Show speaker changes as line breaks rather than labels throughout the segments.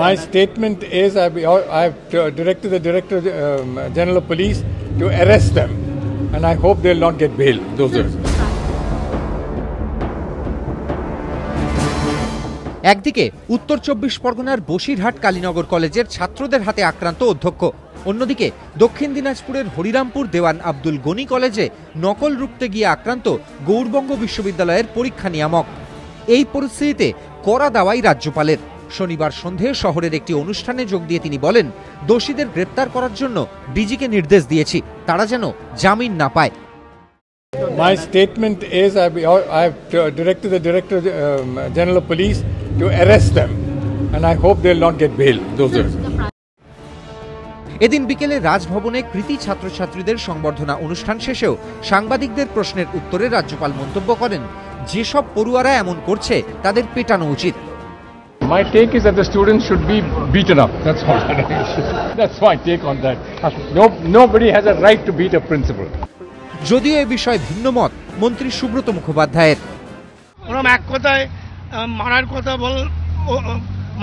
My statement is I've directed the Director General of Police to arrest them, and I hope they'll not get bail. Those are.
একদিকে উত্তর 24 পরগনার বসিরহাট কালীনগর কলেজের ছাত্রদের হাতে আক্রান্ত অধ্যক্ষ, অন্যদিকে দক্ষিণ দিনাজপুরের হরিরামপুর দেওয়ান আব্দুল গনি কলেজে নকল রুখতে গিয়ে আক্রান্ত গৌড়বঙ্গ বিশ্ববিদ্যালয়ের পরীক্ষা নিয়ামক। এই পরিস্থিতিতে কড়া দাওয়াই রাজ্যপালের। শনিবার সন্ধে শহরের একটি অনুষ্ঠানে যোগ দিয়ে তিনি বলেন, দোষীদের গ্রেপ্তার করার জন্য ডিজিকে নির্দেশ দিয়েছি, তারা যেন জামিন না পায়।
My statement is I've directed the Director General of Police to arrest them, and I hope they'll not get bail. Those are.
এদিন বিকেলে রাজভবনে কৃতি ছাত্রছাত্রীদের সংবর্ধনা অনুষ্ঠান শেষেও সাংবাদিকদের প্রশ্নের উত্তরে রাজ্যপাল মন্তব্য করেন, যেসব পড়ুয়ারা এমন করছে তাদের পেটানো উচিত।
My take is that the students should be beaten up. That's all. That's my take on that. Nobody has a right to beat a principal.
যদিও এ বিষয়ে ভিন্ন মত মন্ত্রী সুব্রত মুখোপাধ্যায়ের।
ওরকম এক কথায় মারার কথা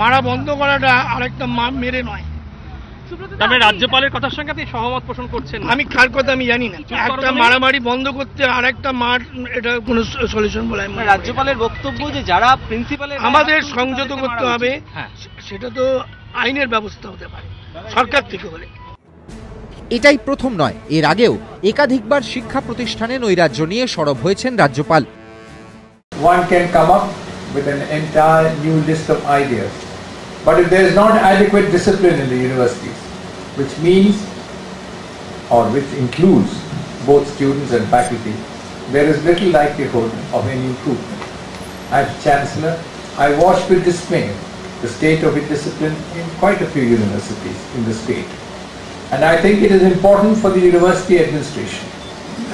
মারা বন্ধ করাটা আরেকটা মেরে নয়।
তবে রাজ্যপালের কথার সঙ্গে আপনি সহমত পোষণ করছেন?
আমি কার কথা আমি জানি না। একটা মারামারি বন্ধ করতে আরেকটা মার, এটা কোনো সলিউশন বলে আমি।
রাজ্যপালের বক্তব্য যে যারা প্রিন্সিপালের
আমাদের সংযত করতে হবে, সেটা তো আইনের ব্যবস্থা হতে পারে সরকার থেকে হলে।
এটাই প্রথম নয়, এর আগেও একাধিকবার শিক্ষা প্রতিষ্ঠানে নৈরাজ্য নিয়ে সরব হয়েছেন রাজ্যপাল।
One can come up with an entire new list of ideas, but if there is not adequate discipline in the universities, which means or which includes both students and faculty, there is little likelihood of any improvement. As Chancellor, I watched with dismay the state of indiscipline in quite a few universities in the state. And I think it is important for the university administration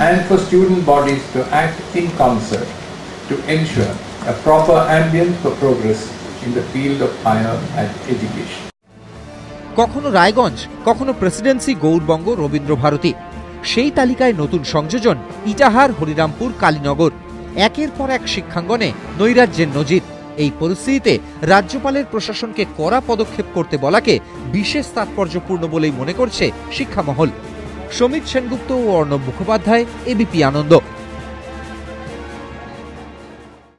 and for student bodies to act in concert to ensure a proper ambience for progress in the field of higher education.
কখনো রায়গঞ্জ, কখনো Presidency Gourbanga Rabindra Bharati, সেই তালিকায় নতুন সংযোজন ইটাহার হরিরামপুর কালীনগর। একের পর এক শিক্ষাঙ্গনে নৈরাজ্যের নজির। এই পরিস্থিতিতে রাজ্যপালের প্রশাসনকে কড়া পদক্ষেপ করতে বলাকে বিশেষ তাৎপর্যপূর্ণ বলেই মনে করছে শিক্ষা মহল। সমীর সেনগুপ্ত ও অর্ণব মুখোপাধ্যায়, এবিপি আনন্দ।